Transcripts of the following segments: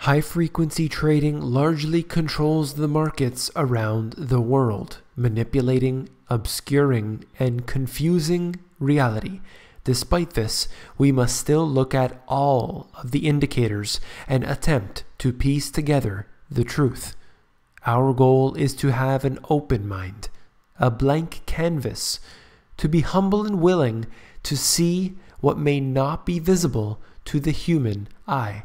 High-frequency trading largely controls the markets around the world, manipulating, obscuring, and confusing reality. Despite this, we must still look at all of the indicators and attempt to piece together the truth. Our goal is to have an open mind, a blank canvas, to be humble and willing to see what may not be visible to the human eye.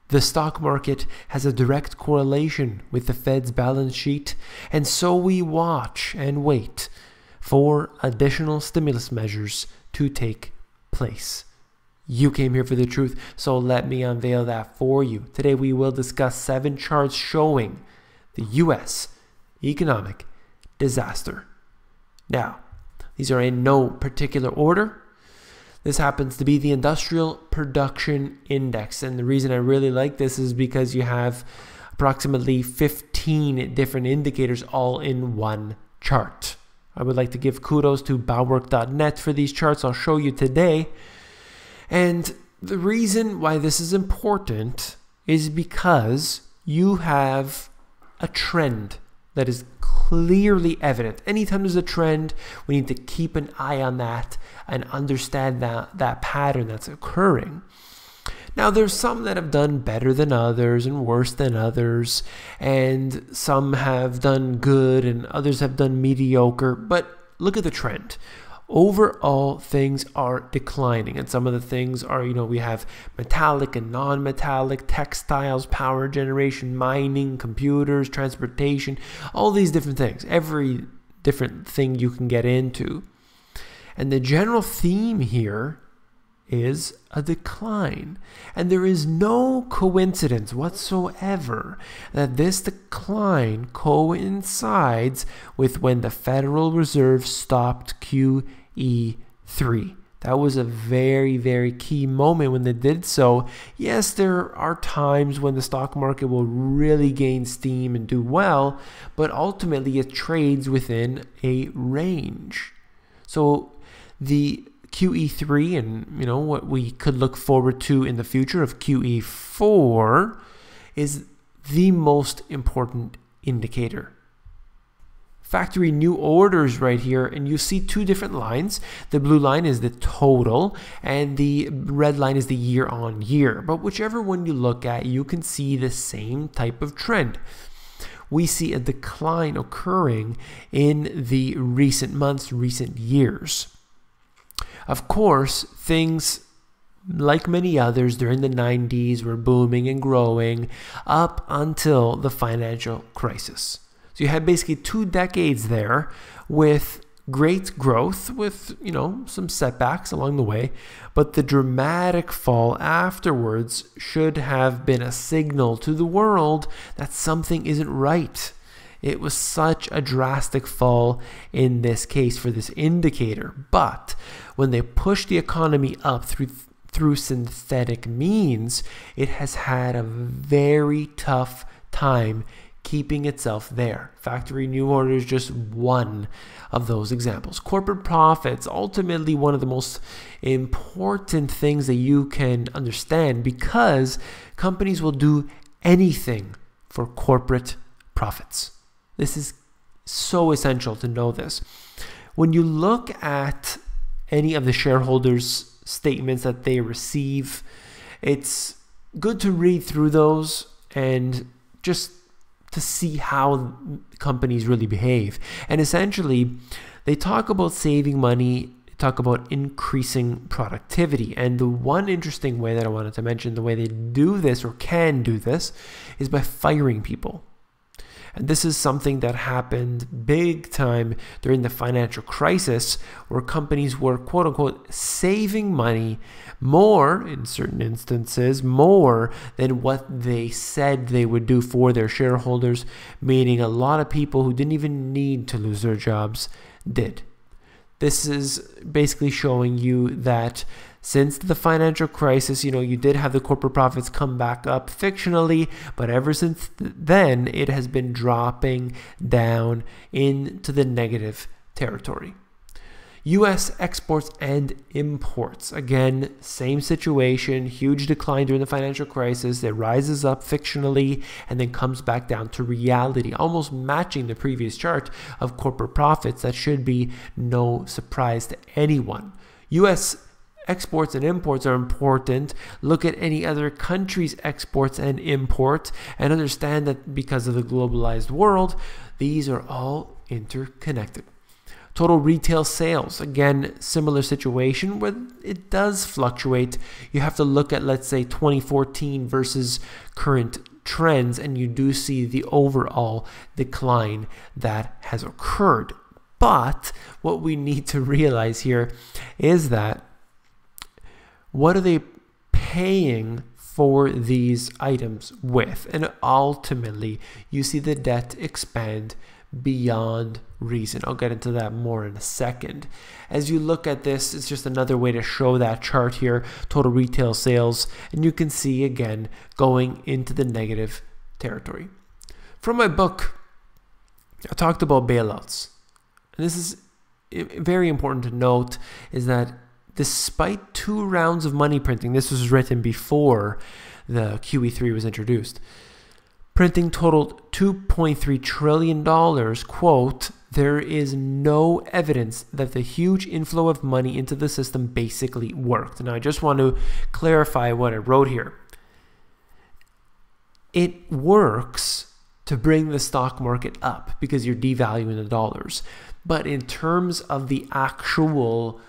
The stock market has a direct correlation with the Fed's balance sheet, and so we watch and wait for additional stimulus measures to take place. You came here for the truth, so let me unveil that for you. Today we will discuss 7 charts showing the U.S. economic disaster. Now, these are in no particular order. This happens to be the Industrial Production Index. And the reason I really like this is because you have approximately 15 different indicators all in one chart. I would like to give kudos to bauwerk.net for these charts I'll show you today. And the reason why this is important is because you have a trend that is clearly evident. Anytime there's a trend, we need to keep an eye on that and understand that pattern that's occurring. Now, there's some that have done better than others and worse than others, and some have done good and others have done mediocre, but look at the trend. Overall, things are declining, and some of the things are, we have metallic and non-metallic, textiles, power generation, mining, computers, transportation, all these different things, every different thing you can get into. And the general theme here is a decline. And there is no coincidence whatsoever that this decline coincides with when the Federal Reserve stopped QE3. That was a very, very key moment when they did so. Yes, there are times when the stock market will really gain steam and do well, but ultimately it trades within a range. So the QE3 and what we could look forward to in the future of QE4 is the most important indicator. Factory new orders right here, and you see 2 different lines. The blue line is the total and the red line is the year on year, but whichever one you look at, you can see the same type of trend. We see a decline occurring in the recent months, recent years. Of course, things like many others during the 90s were booming and growing up until the financial crisis. So you had basically 2 decades there with great growth, with, some setbacks along the way, but the dramatic fall afterwards should have been a signal to the world that something isn't right. It was such a drastic fall in this case for this indicator. But when they push the economy up through synthetic means, it has had a very tough time keeping itself there. Factory new orders, just one of those examples. Corporate profits, ultimately one of the most important things that you can understand, because companies will do anything for corporate profits. This is so essential to know this. When you look at any of the shareholders' statements that they receive, it's good to read through those and just to see how companies really behave. And essentially, they talk about saving money, they talk about increasing productivity. And the one interesting way that I wanted to mention, the way they do this or can do this, is by firing people. And this is something that happened big time during the financial crisis, where companies were, quote unquote, saving money more, in certain instances, more than what they said they would do for their shareholders, meaning a lot of people who didn't even need to lose their jobs did. This is basically showing you that since the financial crisis, you did have the corporate profits come back up fictionally, but ever since then, it has been dropping down into the negative territory. US exports and imports. Again, same situation, huge decline during the financial crisis. It rises up fictionally and then comes back down to reality, almost matching the previous chart of corporate profits. That should be no surprise to anyone. US exports and imports are important. Look at any other country's exports and imports and understand that because of the globalized world, these are all interconnected. Total retail sales, again, similar situation where it does fluctuate. You have to look at, let's say, 2014 versus current trends, and you do see the overall decline that has occurred. But what we need to realize here is that what are they paying for these items with? And ultimately, you see the debt expand beyond reason. I'll get into that more in a second. As you look at this, it's just another way to show that chart here, total retail sales, and you can see again going into the negative territory. From my book, I talked about bailouts. And this is very important to note, is that despite 2 rounds of money printing, this was written before the QE3 was introduced, printing totaled $2.3 trillion, quote, there is no evidence that the huge inflow of money into the system basically worked. Now, I just want to clarify what I wrote here. It works to bring the stock market up because you're devaluing the dollars. But in terms of the actual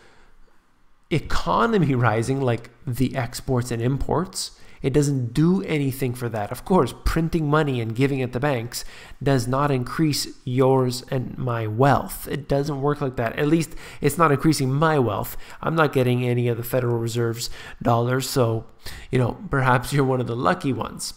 economy rising, like the exports and imports, it doesn't do anything for that. Of course, printing money and giving it to banks does not increase yours and my wealth. It doesn't work like that. At least it's not increasing my wealth. I'm not getting any of the Federal Reserve's dollars. So, perhaps you're one of the lucky ones.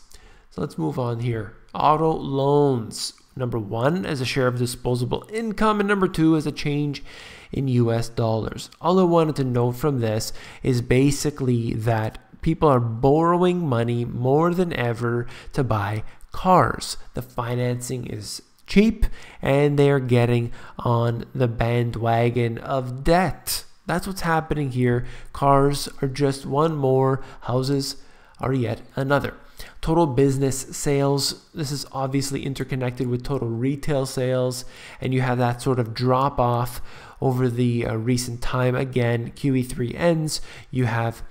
So let's move on here. Auto loans. Number 1 as a share of disposable income, and number 2 as a change in US dollars. All I wanted to note from this is basically that people are borrowing money more than ever to buy cars. The financing is cheap and they are getting on the bandwagon of debt. That's what's happening here. Cars are just one more, houses are yet another. Total business sales, this is obviously interconnected with total retail sales, and you have that sort of drop off over the recent time. Again, QE3 ends, you have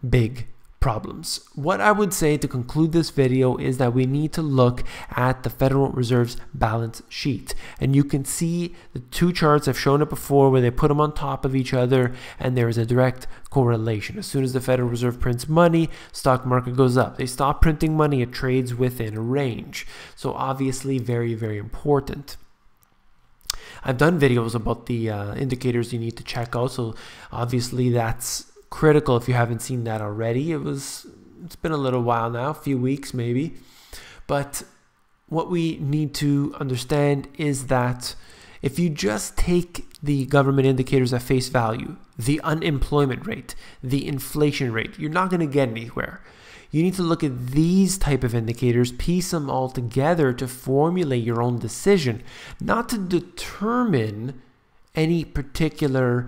big problems. What I would say to conclude this video is that we need to look at the Federal Reserve's balance sheet, and you can see the 2 charts. I've shown it before where they put them on top of each other and there is a direct correlation. As soon as the Federal Reserve prints money, stock market goes up. They stop printing money, it trades within a range. So obviously very, very important. I've done videos about the indicators you need to check out, so obviously that's critical if you haven't seen that already. It's been a little while now, a few weeks maybe. But what we need to understand is that if you just take the government indicators at face value, the unemployment rate, the inflation rate, you're not going to get anywhere. You need to look at these type of indicators, piece them all together to formulate your own decision, not to determine any particular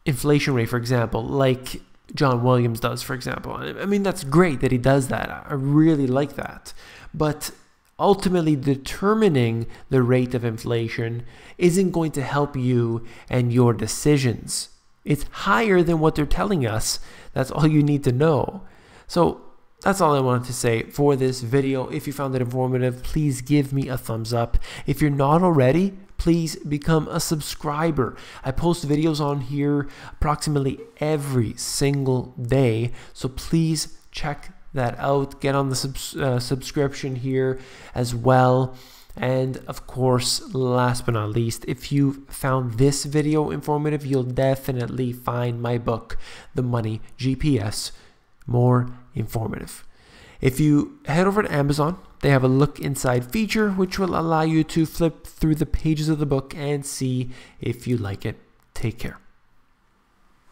inflation rate, for example, like John Williams does, for example. I mean, that's great that he does that. I really like that. But ultimately, determining the rate of inflation isn't going to help you and your decisions. It's higher than what they're telling us. That's all you need to know. So that's all I wanted to say for this video. If you found it informative, please give me a thumbs up. If you're not already, please become a subscriber. I post videos on here approximately every single day, so please check that out. Get on the subscription here as well. And of course, last but not least, if you found this video informative, you'll definitely find my book, The Money GPS, more informative. If you head over to Amazon, they have a look inside feature, which will allow you to flip through the pages of the book and see if you like it. Take care.